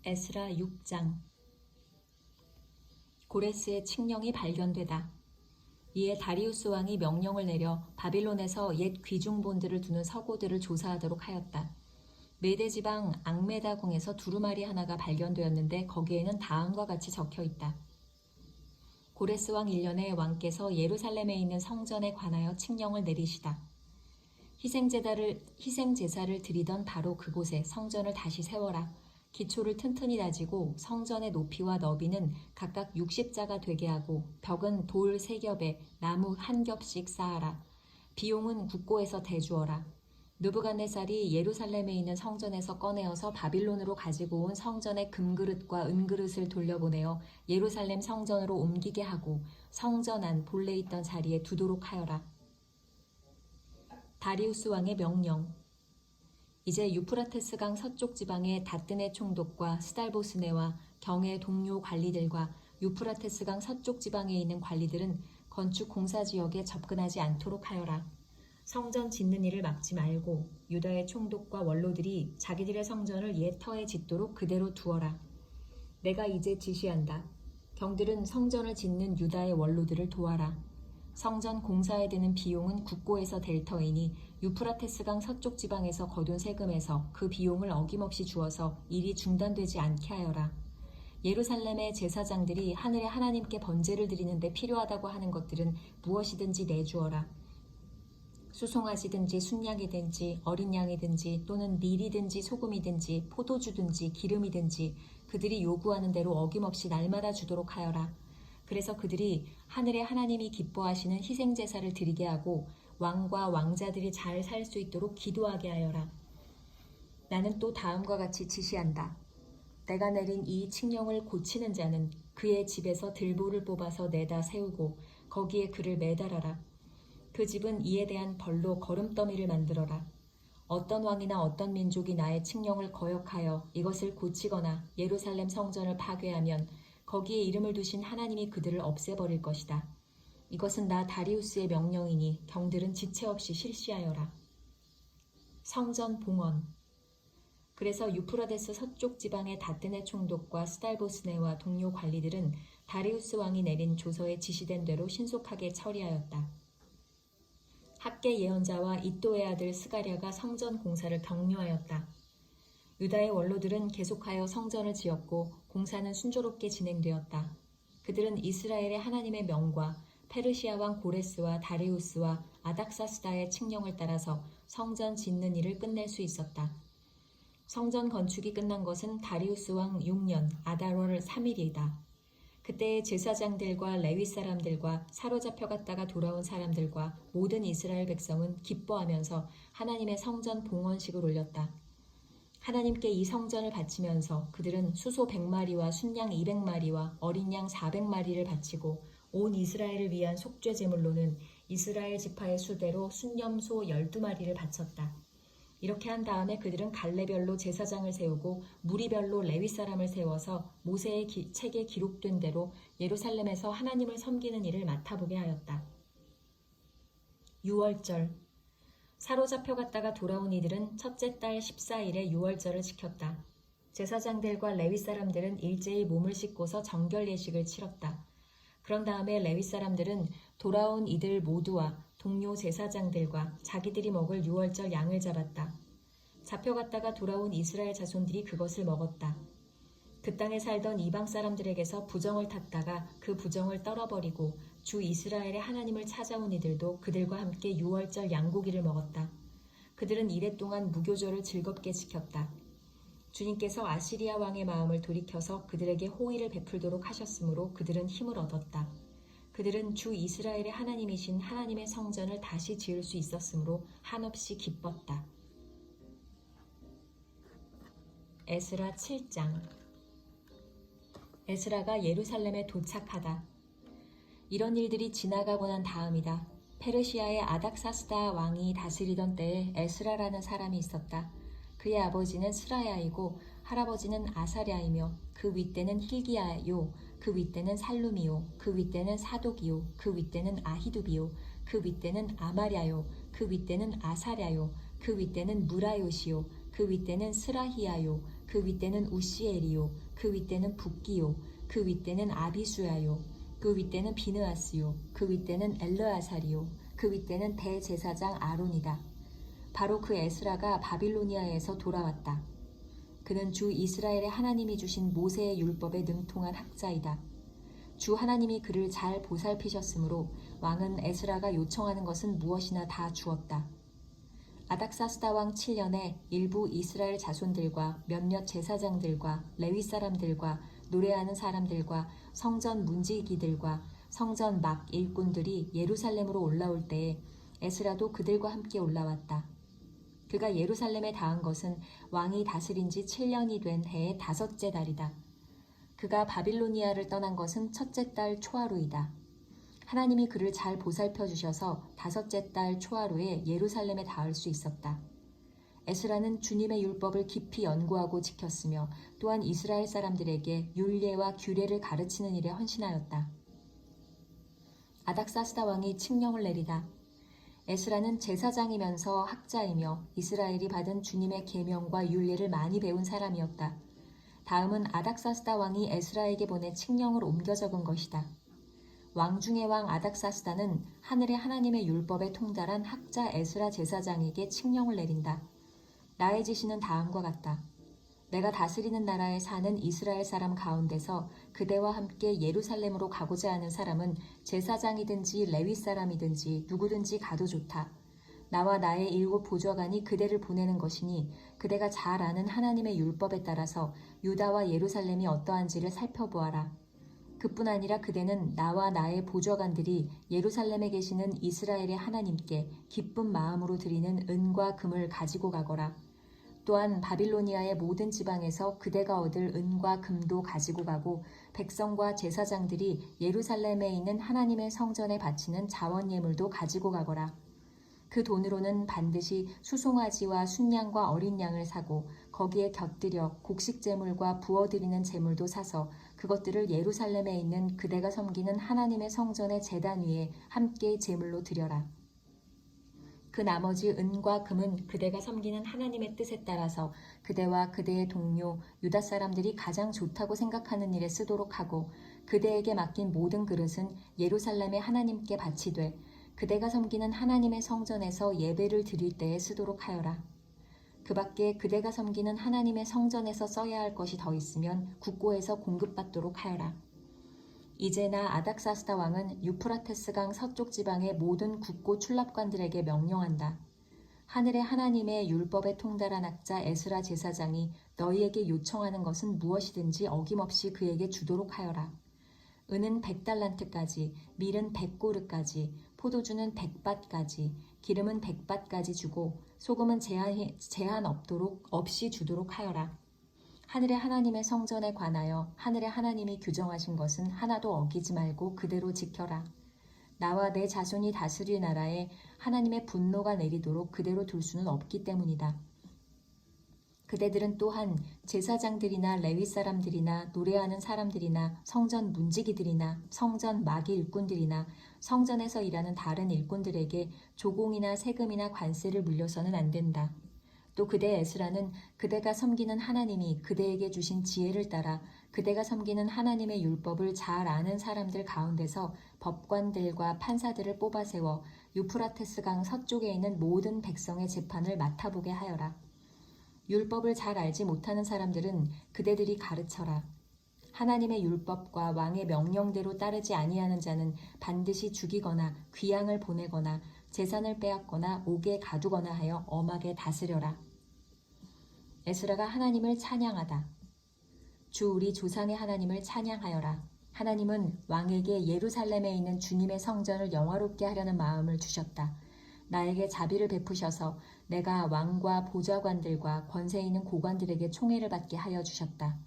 에스라 6장. 고레스의 칙령이 발견되다. 이에 다리우스 왕이 명령을 내려 바빌론에서 옛 귀중본들을 두는 서고들을 조사하도록 하였다. 메대 지방 앙메다궁에서 두루마리 하나가 발견되었는데 거기에는 다음과 같이 적혀 있다. 고레스 왕 1년에 왕께서 예루살렘에 있는 성전에 관하여 칙령을 내리시다. 희생제사를 드리던 바로 그곳에 성전을 다시 세워라. 기초를 튼튼히 다지고 성전의 높이와 너비는 각각 60자가 되게 하고 벽은 돌 3겹에 나무 1겹씩 쌓아라. 비용은 국고에서 대주어라. 느부갓네살이 예루살렘에 있는 성전에서 꺼내어서 바빌론으로 가지고 온 성전의 금그릇과 은그릇을 돌려보내어 예루살렘 성전으로 옮기게 하고 성전 안 본래 있던 자리에 두도록 하여라. 다리우스 왕의 명령. 이제 유프라테스강 서쪽 지방의 다뜨네 총독과 스달보스네와 경의 동료 관리들과 유프라테스강 서쪽 지방에 있는 관리들은 건축 공사 지역에 접근하지 않도록 하여라. 성전 짓는 일을 막지 말고 유다의 총독과 원로들이 자기들의 성전을 옛 터에 짓도록 그대로 두어라. 내가 이제 지시한다. 경들은 성전을 짓는 유다의 원로들을 도와라. 성전 공사에 드는 비용은 국고에서 될 터이니 유프라테스강 서쪽 지방에서 거둔 세금에서 그 비용을 어김없이 주어서 일이 중단되지 않게 하여라. 예루살렘의 제사장들이 하늘의 하나님께 번제를 드리는데 필요하다고 하는 것들은 무엇이든지 내주어라. 수송아지든지 순양이든지 어린 양이든지 또는 밀이든지 소금이든지 포도주든지 기름이든지 그들이 요구하는 대로 어김없이 날마다 주도록 하여라. 그래서 그들이 하늘의 하나님이 기뻐하시는 희생제사를 드리게 하고 왕과 왕자들이 잘 살 수 있도록 기도하게 하여라. 나는 또 다음과 같이 지시한다. 내가 내린 이 칙령을 고치는 자는 그의 집에서 들보를 뽑아서 내다 세우고 거기에 그를 매달아라. 그 집은 이에 대한 벌로 거름더미를 만들어라. 어떤 왕이나 어떤 민족이 나의 칙령을 거역하여 이것을 고치거나 예루살렘 성전을 파괴하면 거기에 이름을 두신 하나님이 그들을 없애버릴 것이다. 이것은 나 다리우스의 명령이니 경들은 지체 없이 실시하여라. 성전 봉헌. 그래서 유프라데스 서쪽 지방의 다뜨네 총독과 스달보스네와 동료 관리들은 다리우스 왕이 내린 조서에 지시된 대로 신속하게 처리하였다. 학계 예언자와 이또의 아들 스가랴가 성전 공사를 격려하였다. 유다의 원로들은 계속하여 성전을 지었고 공사는 순조롭게 진행되었다. 그들은 이스라엘의 하나님의 명과 페르시아 왕 고레스와 다리우스와 아닥사스다의 칙령을 따라서 성전 짓는 일을 끝낼 수 있었다. 성전 건축이 끝난 것은 다리우스 왕 6년 아달월 3일이다. 그때의 제사장들과 레위 사람들과 사로잡혀 갔다가 돌아온 사람들과 모든 이스라엘 백성은 기뻐하면서 하나님의 성전 봉헌식을 올렸다. 하나님께 이 성전을 바치면서 그들은 수소 100마리와 순양 200마리와 어린 양 400마리를 바치고 온 이스라엘을 위한 속죄 제물로는 이스라엘 지파의 수대로 순염소 12마리를 바쳤다. 이렇게 한 다음에 그들은 갈래별로 제사장을 세우고 무리별로 레위 사람을 세워서 모세의 책에 기록된 대로 예루살렘에서 하나님을 섬기는 일을 맡아보게 하였다. 유월절. 사로잡혀 갔다가 돌아온 이들은 첫째 달 14일에 유월절을 지켰다. 제사장들과 레위 사람들은 일제히 몸을 씻고서 정결 예식을 치렀다. 그런 다음에 레위 사람들은 돌아온 이들 모두와 동료 제사장들과 자기들이 먹을 유월절 양을 잡았다. 잡혀갔다가 돌아온 이스라엘 자손들이 그것을 먹었다. 그 땅에 살던 이방 사람들에게서 부정을 탔다가 그 부정을 떨어버리고 주 이스라엘의 하나님을 찾아온 이들도 그들과 함께 유월절 양고기를 먹었다. 그들은 이래 동안 무교절을 즐겁게 지켰다. 주님께서 아시리아 왕의 마음을 돌이켜서 그들에게 호의를 베풀도록 하셨으므로 그들은 힘을 얻었다. 그들은 주 이스라엘의 하나님이신 하나님의 성전을 다시 지을 수 있었으므로 한없이 기뻤다. 에스라 7장. 에스라가 예루살렘에 도착하다. 이런 일들이 지나가고 난 다음이다. 페르시아의 아닥사스다 왕이 다스리던 때에 에스라라는 사람이 있었다. 그의 아버지는 스라야이고 할아버지는 아사랴이며 그 윗대는 hil기야요, 그 윗대는 살룸이요, 그 윗대는 사독이요, 그 윗대는 아히두비요, 그 윗대는 아마랴요, 그 윗대는 아사랴요, 그 윗대는 무라요시요, 그 윗대는 스라히야요, 그 윗대는 우시엘이요 그 윗대는 붓기요 그 윗대는 아비수야요 그 윗대는 비느하스요 그 윗대는 엘르아살이요 그 윗대는 대제사장 아론이다. 바로 그 에스라가 바빌로니아에서 돌아왔다. 그는 주 이스라엘의 하나님이 주신 모세의 율법에 능통한 학자이다. 주 하나님이 그를 잘 보살피셨으므로 왕은 에스라가 요청하는 것은 무엇이나 다 주었다. 아닥사스다 왕 7년에 일부 이스라엘 자손들과 몇몇 제사장들과 레위 사람들과 노래하는 사람들과 성전 문지기들과 성전 막 일꾼들이 예루살렘으로 올라올 때에 에스라도 그들과 함께 올라왔다. 그가 예루살렘에 닿은 것은 왕이 다스린 지 7년이 된 해의 5째 달이다. 그가 바빌로니아를 떠난 것은 첫째 달 초하루이다. 하나님이 그를 잘 보살펴 주셔서 5째 달 초하루에 예루살렘에 닿을 수 있었다. 에스라는 주님의 율법을 깊이 연구하고 지켰으며 또한 이스라엘 사람들에게 율례와 규례를 가르치는 일에 헌신하였다. 아닥사스다 왕이 칙령을 내리다. 에스라는 제사장이면서 학자이며 이스라엘이 받은 주님의 계명과 율례를 많이 배운 사람이었다. 다음은 아닥사스다 왕이 에스라에게 보내 칙령을 옮겨 적은 것이다. 왕 중의 왕 아닥사스다는 하늘의 하나님의 율법에 통달한 학자 에스라 제사장에게 칙령을 내린다. 나의 지시는 다음과 같다. 내가 다스리는 나라에 사는 이스라엘 사람 가운데서 그대와 함께 예루살렘으로 가고자 하는 사람은 제사장이든지 레위 사람이든지 누구든지 가도 좋다. 나와 나의 7 보좌관이 그대를 보내는 것이니 그대가 잘 아는 하나님의 율법에 따라서 유다와 예루살렘이 어떠한지를 살펴보아라. 그뿐 아니라 그대는 나와 나의 보좌관들이 예루살렘에 계시는 이스라엘의 하나님께 기쁜 마음으로 드리는 은과 금을 가지고 가거라. 또한 바빌로니아의 모든 지방에서 그대가 얻을 은과 금도 가지고 가고 백성과 제사장들이 예루살렘에 있는 하나님의 성전에 바치는 자원 예물도 가지고 가거라. 그 돈으로는 반드시 수송아지와 순양과 어린 양을 사고 거기에 곁들여 곡식 제물과 부어드리는 제물도 사서 그것들을 예루살렘에 있는 그대가 섬기는 하나님의 성전의 제단 위에 함께 제물로 드려라. 그 나머지 은과 금은 그대가 섬기는 하나님의 뜻에 따라서 그대와 그대의 동료 유다 사람들이 가장 좋다고 생각하는 일에 쓰도록 하고 그대에게 맡긴 모든 그릇은 예루살렘의 하나님께 바치되 그대가 섬기는 하나님의 성전에서 예배를 드릴 때에 쓰도록 하여라. 그 밖에 그대가 섬기는 하나님의 성전에서 써야 할 것이 더 있으면 국고에서 공급받도록 하여라. 이제 나 아닥사스다 왕은 유프라테스강 서쪽 지방의 모든 국고 출납관들에게 명령한다. 하늘의 하나님의 율법에 통달한 학자 에스라 제사장이 너희에게 요청하는 것은 무엇이든지 어김없이 그에게 주도록 하여라. 은은 100달란트까지, 밀은 100고르까지, 포도주는 100밭까지, 기름은 100밭까지 주고 소금은 제한 없도록 없이 주도록 하여라. 하늘의 하나님의 성전에 관하여 하늘의 하나님이 규정하신 것은 하나도 어기지 말고 그대로 지켜라. 나와 내 자손이 다스릴 나라에 하나님의 분노가 내리도록 그대로 둘 수는 없기 때문이다. 그대들은 또한 제사장들이나 레위 사람들이나 노래하는 사람들이나 성전 문지기들이나 성전 마귀 일꾼들이나 성전에서 일하는 다른 일꾼들에게 조공이나 세금이나 관세를 물려서는 안 된다. 또 그대 에스라는 그대가 섬기는 하나님이 그대에게 주신 지혜를 따라 그대가 섬기는 하나님의 율법을 잘 아는 사람들 가운데서 법관들과 판사들을 뽑아 세워 유프라테스 강 서쪽에 있는 모든 백성의 재판을 맡아보게 하여라. 율법을 잘 알지 못하는 사람들은 그대들이 가르쳐라. 하나님의 율법과 왕의 명령대로 따르지 아니하는 자는 반드시 죽이거나 귀양을 보내거나 재산을 빼앗거나 옥에 가두거나 하여 엄하게 다스려라. 에스라가 하나님을 찬양하다. 주 우리 조상의 하나님을 찬양하여라. 하나님은 왕에게 예루살렘에 있는 주님의 성전을 영화롭게 하려는 마음을 주셨다. 나에게 자비를 베푸셔서 내가 왕과 보좌관들과 권세 있는 고관들에게 총애를 받게 하여 주셨다.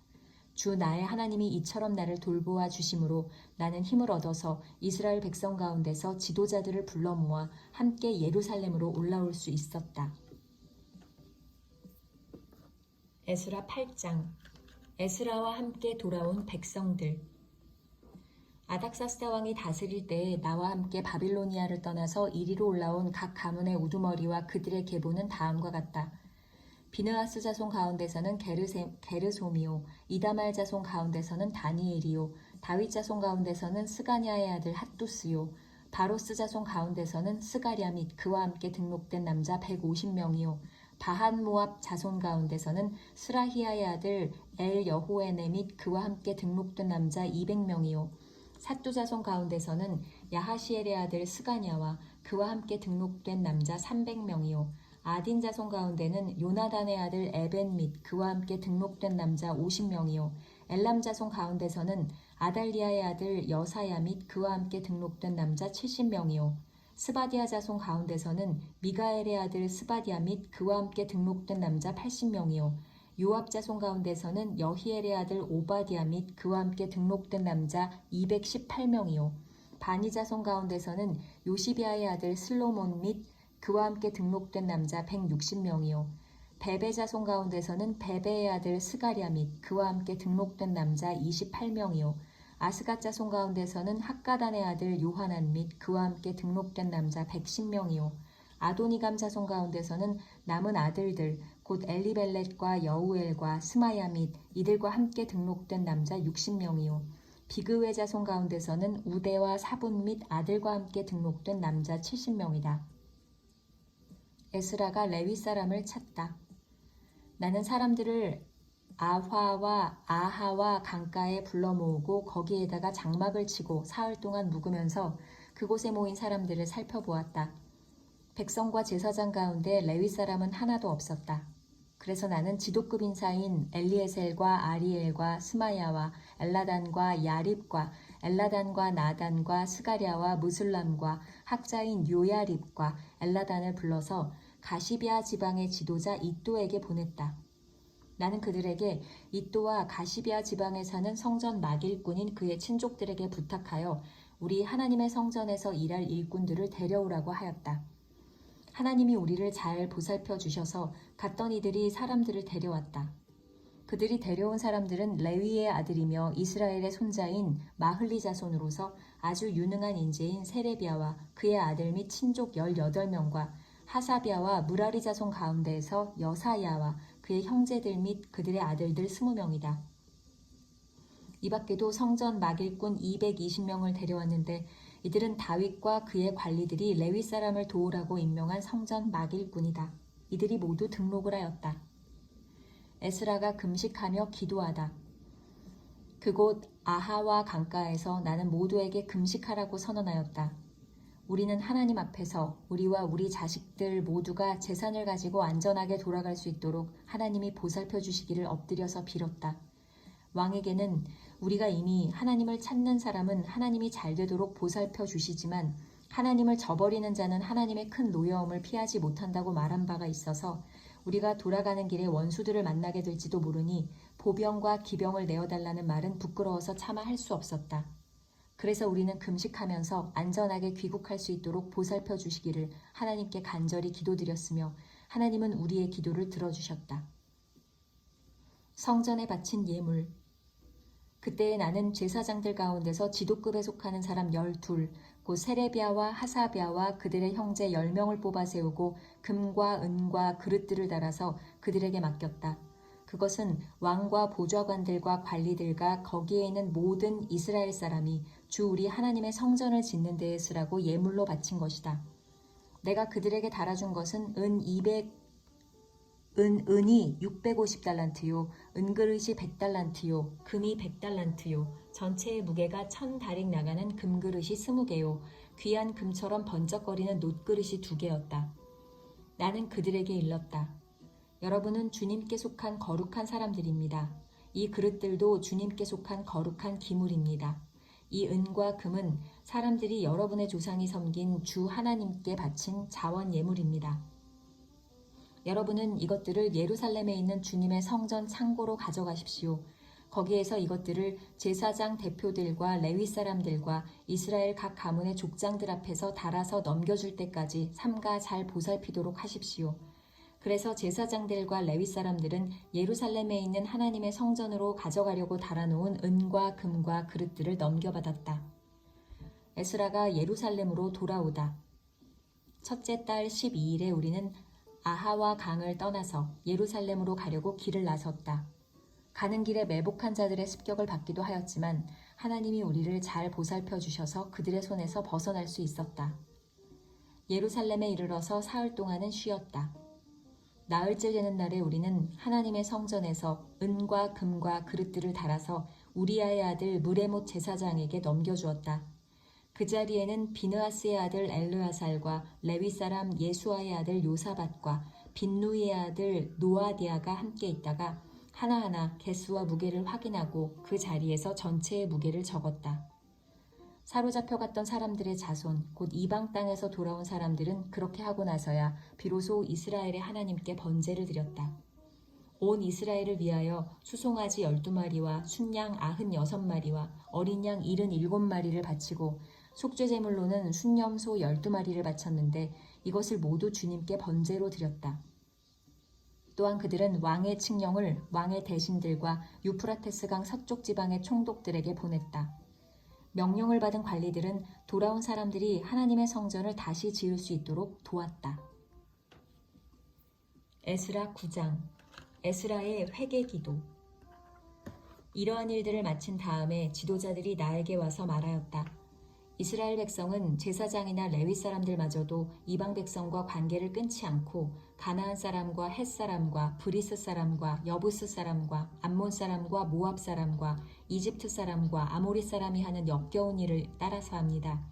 주 나의 하나님이 이처럼 나를 돌보아 주심으로 나는 힘을 얻어서 이스라엘 백성 가운데서 지도자들을 불러 모아 함께 예루살렘으로 올라올 수 있었다. 에스라 8장. 에스라와 함께 돌아온 백성들. 아닥사스다 왕이 다스릴 때에 나와 함께 바빌로니아를 떠나서 이리로 올라온 각 가문의 우두머리와 그들의 계보는 다음과 같다. 비느하스 자손 가운데서는 게르솜이요 이다말 자손 가운데서는 다니엘이요 다윗 자손 가운데서는 스가냐의 아들 핫두스요 바로스 자손 가운데서는 스가랴 및 그와 함께 등록된 남자 150명이요 바한 모압 자손 가운데서는 스라히야의 아들 엘 여호에네 및 그와 함께 등록된 남자 200명이요 삿두 자손 가운데서는 야하시엘의 아들 스가냐와 그와 함께 등록된 남자 300명이요 아딘 자손 가운데는 요나단의 아들 에벤 및 그와 함께 등록된 남자 50명이요 엘람 자손 가운데서는 아달리아의 아들 여사야 및 그와 함께 등록된 남자 70명이요 스바디아 자손 가운데서는 미가엘의 아들 스바디아 및 그와 함께 등록된 남자 80명이요 요압 자손 가운데서는 여히엘의 아들 오바디아 및 그와 함께 등록된 남자 218명이요 바니 자손 가운데서는 요시비아의 아들 슬로몬 및 그와 함께 등록된 남자 160명이요 베베 자손 가운데서는 베베의 아들 스가랴 및 그와 함께 등록된 남자 28명이요 아스갓 자손 가운데서는 학가단의 아들 요하난 및 그와 함께 등록된 남자 110명이요 아도니감 자손 가운데서는 남은 아들들 곧 엘리벨렛과 여우엘과 스마야 및 이들과 함께 등록된 남자 60명이요 비그웨 자손 가운데서는 우대와 사분 및 아들과 함께 등록된 남자 70명이다. 에스라가 레위 사람을 찾다. 나는 사람들을 아화와 아하와 강가에 불러 모으고 거기에다가 장막을 치고 사흘 동안 묵으면서 그곳에 모인 사람들을 살펴보았다. 백성과 제사장 가운데 레위 사람은 하나도 없었다. 그래서 나는 지도급 인사인 엘리에셀과 아리엘과 스마야와 엘라단과 야립과 엘라단과 나단과 스가랴와 무술람과 학자인 요야립과 엘라단을 불러서 가시비아 지방의 지도자 이또에게 보냈다. 나는 그들에게 이또와 가시비아 지방에 사는 성전 막일꾼인 그의 친족들에게 부탁하여 우리 하나님의 성전에서 일할 일꾼들을 데려오라고 하였다. 하나님이 우리를 잘 보살펴 주셔서 갔던 이들이 사람들을 데려왔다. 그들이 데려온 사람들은 레위의 아들이며 이스라엘의 손자인 마흘리 자손으로서 아주 유능한 인재인 세레비아와 그의 아들 및 친족 18명과 하사비아와 무라리 자손 가운데에서 여사야와 그의 형제들 및 그들의 아들들 20명이다. 이 밖에도 성전 막일꾼 220명을 데려왔는데 이들은 다윗과 그의 관리들이 레위 사람을 도우라고 임명한 성전 막일꾼이다. 이들이 모두 등록을 하였다. 에스라가 금식하며 기도하다. 그곳 아하와 강가에서 나는 모두에게 금식하라고 선언하였다. 우리는 하나님 앞에서 우리와 우리 자식들 모두가 재산을 가지고 안전하게 돌아갈 수 있도록 하나님이 보살펴 주시기를 엎드려서 빌었다. 왕에게는 우리가 이미 하나님을 찾는 사람은 하나님이 잘 되도록 보살펴 주시지만 하나님을 저버리는 자는 하나님의 큰 노여움을 피하지 못한다고 말한 바가 있어서 우리가 돌아가는 길에 원수들을 만나게 될지도 모르니 보병과 기병을 내어달라는 말은 부끄러워서 차마 할 수 없었다. 그래서 우리는 금식하면서 안전하게 귀국할 수 있도록 보살펴 주시기를 하나님께 간절히 기도드렸으며 하나님은 우리의 기도를 들어주셨다. 성전에 바친 예물. 그때에 나는 제사장들 가운데서 지도급에 속하는 사람 12, 곧 세레비아와 하사비아와 그들의 형제 10명을 뽑아 세우고 금과 은과 그릇들을 달아서 그들에게 맡겼다. 그것은 왕과 보좌관들과 관리들과 거기에 있는 모든 이스라엘 사람이 주 우리 하나님의 성전을 짓는 데에 쓰라고 예물로 바친 것이다. 내가 그들에게 달아준 것은 은이 650달란트요, 은그릇이 100달란트요, 금이 100달란트요, 전체의 무게가 1000다릭 나가는 금그릇이 20개요, 귀한 금처럼 번쩍거리는 놋그릇이 2개였다. 나는 그들에게 일렀다. 여러분은 주님께 속한 거룩한 사람들입니다. 이 그릇들도 주님께 속한 거룩한 기물입니다. 이 은과 금은 사람들이 여러분의 조상이 섬긴 주 하나님께 바친 자원 예물입니다. 여러분은 이것들을 예루살렘에 있는 주님의 성전 창고로 가져가십시오. 거기에서 이것들을 제사장 대표들과 레위 사람들과 이스라엘 각 가문의 족장들 앞에서 달아서 넘겨줄 때까지 삼가 잘 보살피도록 하십시오. 그래서 제사장들과 레위 사람들은 예루살렘에 있는 하나님의 성전으로 가져가려고 달아놓은 은과 금과 그릇들을 넘겨받았다. 에스라가 예루살렘으로 돌아오다. 첫째 달 12일에 우리는 아하와 강을 떠나서 예루살렘으로 가려고 길을 나섰다. 가는 길에 매복한 자들의 습격을 받기도 하였지만 하나님이 우리를 잘 보살펴 주셔서 그들의 손에서 벗어날 수 있었다. 예루살렘에 이르러서 사흘 동안은 쉬었다. 나흘째 되는 날에 우리는 하나님의 성전에서 은과 금과 그릇들을 달아서 우리아의 아들 무레못 제사장에게 넘겨주었다. 그 자리에는 비느하스의 아들 엘르아살과 레위 사람 예수아의 아들 요사밧과 빈누이의 아들 노아디아가 함께 있다가 하나하나 개수와 무게를 확인하고 그 자리에서 전체의 무게를 적었다. 사로잡혀 갔던 사람들의 자손, 곧 이방 땅에서 돌아온 사람들은 그렇게 하고 나서야 비로소 이스라엘의 하나님께 번제를 드렸다. 온 이스라엘을 위하여 수송아지 12마리와 순양 96마리와 어린 양 77마리를 바치고 속죄제물로는 순염소 12마리를 바쳤는데 이것을 모두 주님께 번제로 드렸다. 또한 그들은 왕의 칙령을 왕의 대신들과 유프라테스강 서쪽 지방의 총독들에게 보냈다. 명령을 받은 관리들은 돌아온 사람들이 하나님의 성전을 다시 지을 수 있도록 도왔다. 에스라 9장 에스라의 회개기도. 이러한 일들을 마친 다음에 지도자들이 나에게 와서 말하였다. 이스라엘 백성은 제사장이나 레위 사람들마저도 이방 백성과 관계를 끊지 않고 가나안 사람과 헷 사람과 브리스 사람과 여부스 사람과 암몬 사람과 모압 사람과 이집트 사람과 아모리 사람이 하는 역겨운 일을 따라서 합니다.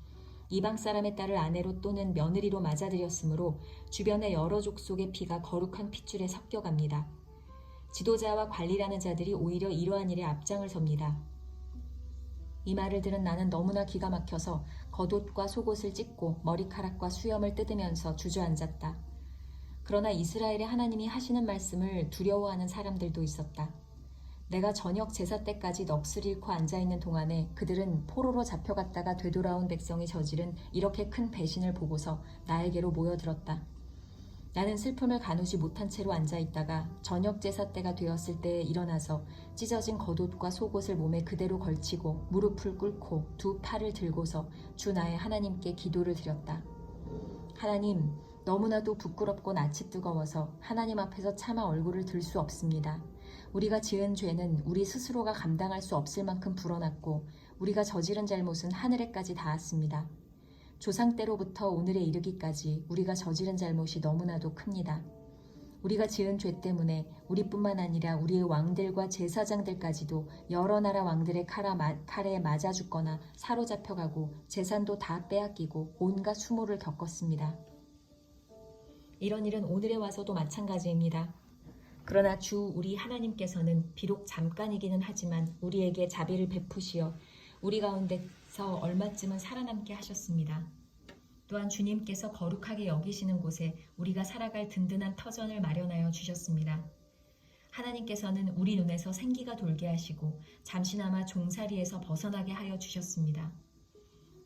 이방 사람의 딸을 아내로 또는 며느리로 맞아들였으므로 주변의 여러 족속의 피가 거룩한 핏줄에 섞여갑니다. 지도자와 관리라는 자들이 오히려 이러한 일에 앞장을 섭니다. 이 말을 들은 나는 너무나 기가 막혀서 겉옷과 속옷을 찢고 머리카락과 수염을 뜯으면서 주저앉았다. 그러나 이스라엘의 하나님이 하시는 말씀을 두려워하는 사람들도 있었다. 내가 저녁 제사 때까지 넋을 잃고 앉아있는 동안에 그들은 포로로 잡혀갔다가 되돌아온 백성이 저지른 이렇게 큰 배신을 보고서 나에게로 모여들었다. 나는 슬픔을 가누지 못한 채로 앉아있다가 저녁 제사 때가 되었을 때에 일어나서 찢어진 겉옷과 속옷을 몸에 그대로 걸치고 무릎을 꿇고 두 팔을 들고서 주 나의 하나님께 기도를 드렸다. 하나님, 너무나도 부끄럽고 낯이 뜨거워서 하나님 앞에서 차마 얼굴을 들 수 없습니다. 우리가 지은 죄는 우리 스스로가 감당할 수 없을 만큼 불어났고 우리가 저지른 잘못은 하늘에까지 닿았습니다. 조상 때로부터 오늘에 이르기까지 우리가 저지른 잘못이 너무나도 큽니다. 우리가 지은 죄 때문에 우리뿐만 아니라 우리의 왕들과 제사장들까지도 여러 나라 왕들의 칼에 맞아 죽거나 사로잡혀가고 재산도 다 빼앗기고 온갖 수모를 겪었습니다. 이런 일은 오늘에 와서도 마찬가지입니다. 그러나 주 우리 하나님께서는 비록 잠깐이기는 하지만 우리에게 자비를 베푸시어 우리 가운데서 얼마쯤은 살아남게 하셨습니다. 또한 주님께서 거룩하게 여기시는 곳에 우리가 살아갈 든든한 터전을 마련하여 주셨습니다. 하나님께서는 우리 눈에서 생기가 돌게 하시고 잠시나마 종살이에서 벗어나게 하여 주셨습니다.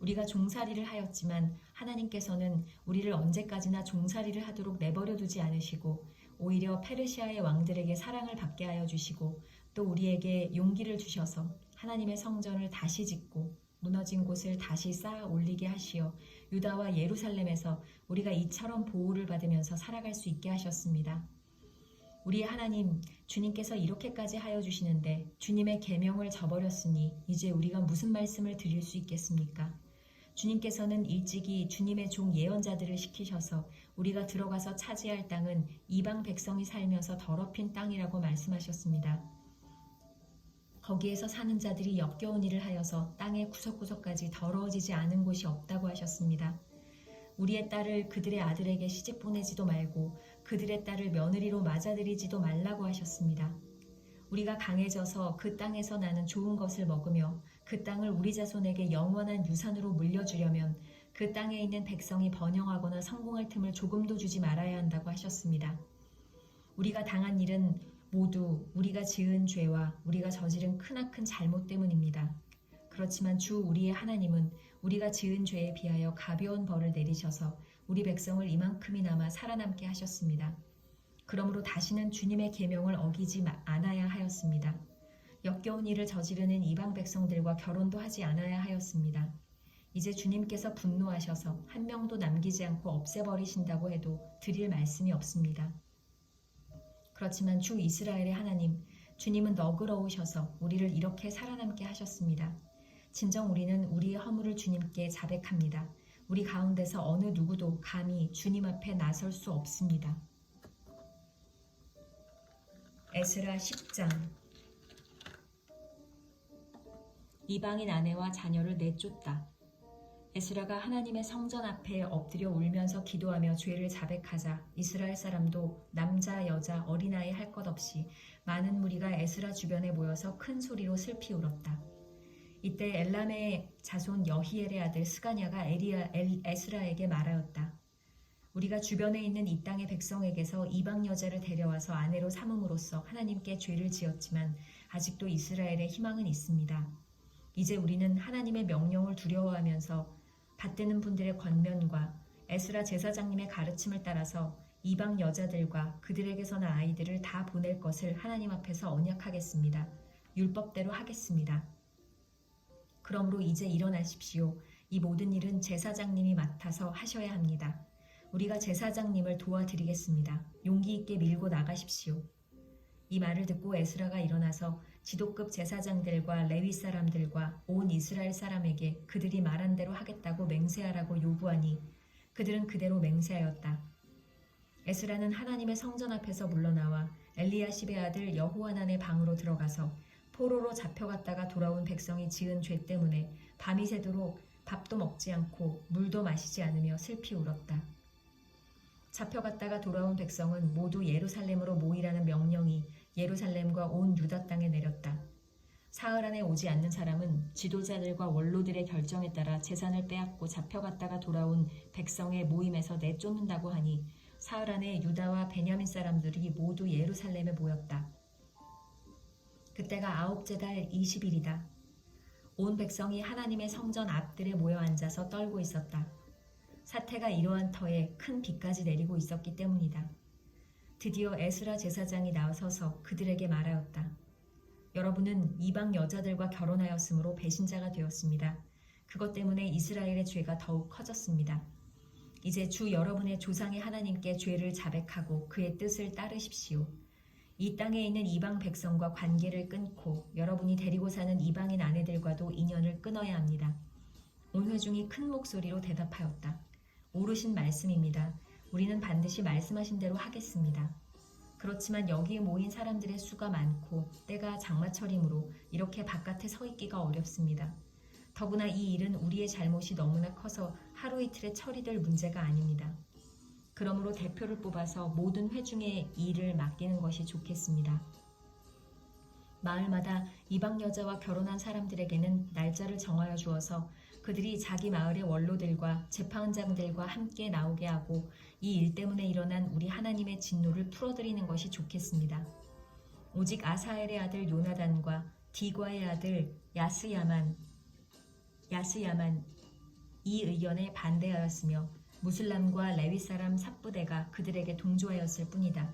우리가 종살이를 하였지만 하나님께서는 우리를 언제까지나 종살이를 하도록 내버려 두지 않으시고 오히려 페르시아의 왕들에게 사랑을 받게 하여 주시고 또 우리에게 용기를 주셔서 하나님의 성전을 다시 짓고 무너진 곳을 다시 쌓아 올리게 하시어 유다와 예루살렘에서 우리가 이처럼 보호를 받으면서 살아갈 수 있게 하셨습니다. 우리의 하나님, 주님께서 이렇게까지 하여 주시는데 주님의 계명을 저버렸으니 이제 우리가 무슨 말씀을 드릴 수 있겠습니까? 주님께서는 일찍이 주님의 종 예언자들을 시키셔서 우리가 들어가서 차지할 땅은 이방 백성이 살면서 더럽힌 땅이라고 말씀하셨습니다. 거기에서 사는 자들이 역겨운 일을 하여서 땅의 구석구석까지 더러워지지 않은 곳이 없다고 하셨습니다. 우리의 딸을 그들의 아들에게 시집 보내지도 말고 그들의 딸을 며느리로 맞아들이지도 말라고 하셨습니다. 우리가 강해져서 그 땅에서 나는 좋은 것을 먹으며 그 땅을 우리 자손에게 영원한 유산으로 물려주려면 그 땅에 있는 백성이 번영하거나 성공할 틈을 조금도 주지 말아야 한다고 하셨습니다. 우리가 당한 일은 모두 우리가 지은 죄와 우리가 저지른 크나큰 잘못 때문입니다. 그렇지만 주 우리의 하나님은 우리가 지은 죄에 비하여 가벼운 벌을 내리셔서 우리 백성을 이만큼이나마 살아남게 하셨습니다. 그러므로 다시는 주님의 계명을 어기지 않아야 하였습니다. 역겨운 일을 저지르는 이방 백성들과 결혼도 하지 않아야 하였습니다. 이제 주님께서 분노하셔서 한 명도 남기지 않고 없애버리신다고 해도 드릴 말씀이 없습니다. 그렇지만 주 이스라엘의 하나님, 주님은 너그러우셔서 우리를 이렇게 살아남게 하셨습니다. 진정 우리는 우리의 허물을 주님께 자백합니다. 우리 가운데서 어느 누구도 감히 주님 앞에 나설 수 없습니다. 에스라 10장. 이방인 아내와 자녀를 내쫓다. 에스라가 하나님의 성전 앞에 엎드려 울면서 기도하며 죄를 자백하자 이스라엘 사람도 남자, 여자, 어린아이 할 것 없이 많은 무리가 에스라 주변에 모여서 큰 소리로 슬피 울었다. 이때 엘람의 자손 여히엘의 아들 스가냐가 에스라에게 말하였다. 우리가 주변에 있는 이 땅의 백성에게서 이방 여자를 데려와서 아내로 삼음으로써 하나님께 죄를 지었지만 아직도 이스라엘에 희망은 있습니다. 이제 우리는 하나님의 명령을 두려워하면서 받드는 분들의 권면과 에스라 제사장님의 가르침을 따라서 이방 여자들과 그들에게서 난 아이들을 다 보낼 것을 하나님 앞에서 언약하겠습니다. 율법대로 하겠습니다. 그러므로 이제 일어나십시오. 이 모든 일은 제사장님이 맡아서 하셔야 합니다. 우리가 제사장님을 도와드리겠습니다. 용기 있게 밀고 나가십시오. 이 말을 듣고 에스라가 일어나서 지도급 제사장들과 레위 사람들과 온 이스라엘 사람에게 그들이 말한 대로 하겠다고 맹세하라고 요구하니 그들은 그대로 맹세하였다. 에스라는 하나님의 성전 앞에서 물러나와 엘리야십의 아들 여호하난의 방으로 들어가서 포로로 잡혀갔다가 돌아온 백성이 지은 죄 때문에 밤이 새도록 밥도 먹지 않고 물도 마시지 않으며 슬피 울었다. 잡혀갔다가 돌아온 백성은 모두 예루살렘으로 모이라는 명령이 예루살렘과 온 유다 땅에 내렸다. 사흘 안에 오지 않는 사람은 지도자들과 원로들의 결정에 따라 재산을 빼앗고 잡혀갔다가 돌아온 백성의 모임에서 내쫓는다고 하니 사흘 안에 유다와 베냐민 사람들이 모두 예루살렘에 모였다. 그때가 아홉째 달 20일이다. 온 백성이 하나님의 성전 앞들에 모여 앉아서 떨고 있었다. 사태가 이러한 터에 큰 비까지 내리고 있었기 때문이다. 드디어 에스라 제사장이 나서서 그들에게 말하였다. 여러분은 이방 여자들과 결혼하였으므로 배신자가 되었습니다. 그것 때문에 이스라엘의 죄가 더욱 커졌습니다. 이제 주 여러분의 조상의 하나님께 죄를 자백하고 그의 뜻을 따르십시오. 이 땅에 있는 이방 백성과 관계를 끊고 여러분이 데리고 사는 이방인 아내들과도 인연을 끊어야 합니다. 온 회중이 큰 목소리로 대답하였다. 옳으신 말씀입니다. 우리는 반드시 말씀하신 대로 하겠습니다. 그렇지만 여기에 모인 사람들의 수가 많고 때가 장마철이므로 이렇게 바깥에 서 있기가 어렵습니다. 더구나 이 일은 우리의 잘못이 너무나 커서 하루 이틀에 처리될 문제가 아닙니다. 그러므로 대표를 뽑아서 모든 회중의 일을 맡기는 것이 좋겠습니다. 마을마다 이방 여자와 결혼한 사람들에게는 날짜를 정하여 주어서 그들이 자기 마을의 원로들과 재판장들과 함께 나오게 하고 이 일 때문에 일어난 우리 하나님의 진노를 풀어드리는 것이 좋겠습니다. 오직 아사엘의 아들 요나단과 디과의 아들 야스야만 이 의견에 반대하였으며 무슬람과 레위 사람 삽부대가 그들에게 동조하였을 뿐이다.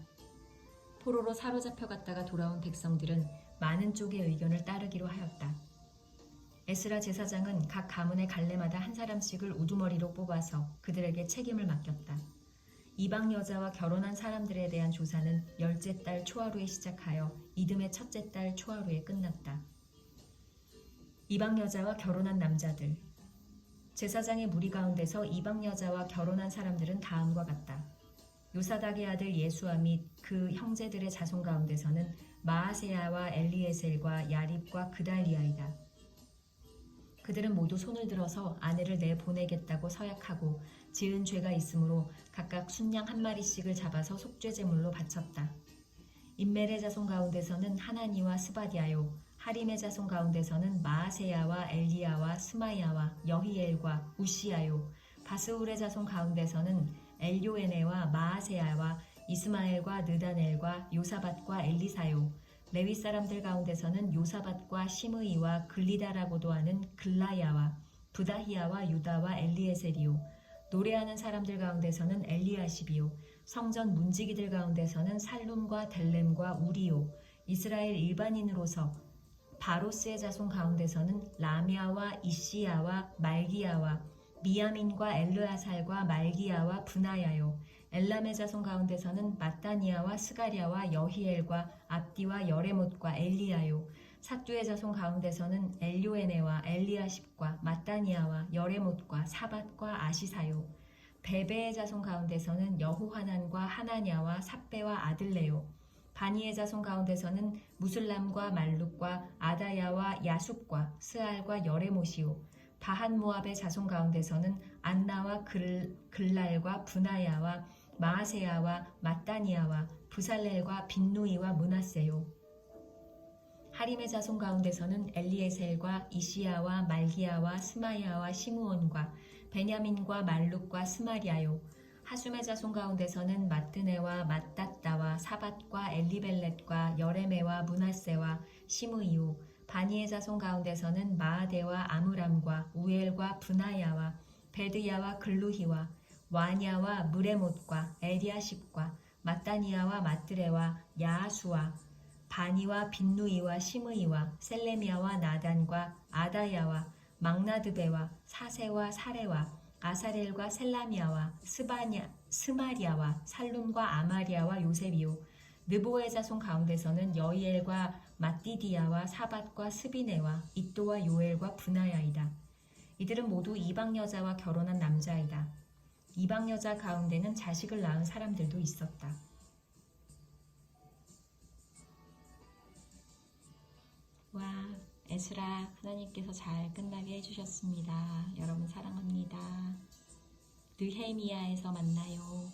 포로로 사로잡혀갔다가 돌아온 백성들은 많은 쪽의 의견을 따르기로 하였다. 에스라 제사장은 각 가문의 갈래마다 한 사람씩을 우두머리로 뽑아서 그들에게 책임을 맡겼다. 이방 여자와 결혼한 사람들에 대한 조사는 열째 달 초하루에 시작하여 이듬해 첫째 달 초하루에 끝났다. 이방 여자와 결혼한 남자들. 제사장의 무리 가운데서 이방 여자와 결혼한 사람들은 다음과 같다. 요사닥의 아들 예수아 및 그 형제들의 자손 가운데서는 마아세야와 엘리에셀과 야립과 그달리아이다. 그들은 모두 손을 들어서 아내를 내보내겠다고 서약하고 지은 죄가 있으므로 각각 순양 한 마리씩을 잡아서 속죄제물로 바쳤다. 임멜의 자손 가운데서는 하나니와 스바디아요, 하림의 자손 가운데서는 마아세야와 엘리야와 스마야와 여히엘과 우시야요, 바스울의 자손 가운데서는 엘요에네와 마아세야와 이스마엘과 느다넬과 요사밧과 엘리사요, 레위 사람들 가운데서는 요사밧과 시므이와 글리다라고도 하는 글라야와 부다히야와 유다와 엘리에셀이요, 노래하는 사람들 가운데서는 엘리야십이요, 성전 문지기들 가운데서는 살룸과 델렘과 우리요, 이스라엘 일반인으로서 바로스의 자손 가운데서는 라미아와 이시야와 말기야와 미야민과 엘르아살과 말기야와 분하야요. 엘람의 자손 가운데서는 마따니아와 스가랴와 여히엘과 압디와 여레못과 엘리야요. 삿두의 자손 가운데서는 엘요에네와 엘리아십과 마따니아와 여레못과 사밧과 아시사요. 베베의 자손 가운데서는 여호하난과 하나냐와 삽베와 아들레요. 바니의 자손 가운데서는 무슬람과 말룩과 아다야와 야숲과 스알과 여레못이요. 바한 모압의 자손 가운데서는 안나와 글랄과 분하야와 마아세야와 마따니아와 부살렐과 빈누이와 므낫세요. 하림의 자손 가운데서는 엘리에셀과 이시야와 말기야와 스마야와 시므온과 베냐민과 말룩과 스마리아요. 하숨의 자손 가운데서는 마뜨네와 마따따와 사밧과 엘리벨렛과 여레메와 므낫세와 시므이요. 바니의 자손 가운데서는 마아데와 아므람과 우엘과 분하야와 베드야와 글루히와 와냐와 무레못과 에리아십과 마따니아와 마뜨레와 야하수와 바니와 빈누이와 시므이와 셀레미아와 나단과 아다야와 막나드베와 사세와 사레와 아사렐과 셀라미아와 스마리아와 살룸과 아마리아와 요셉이요. 느보의 자손 가운데서는 여이엘과 마띠디아와 사밧과 스비네와 이또와 요엘과 분하야이다. 이들은 모두 이방 여자와 결혼한 남자이다. 이방 여자 가운데는 자식을 낳은 사람들도 있었다. 와, 에스라 하나님께서 잘 끝나게 해주셨습니다. 여러분 사랑합니다. 느헤미야에서 만나요.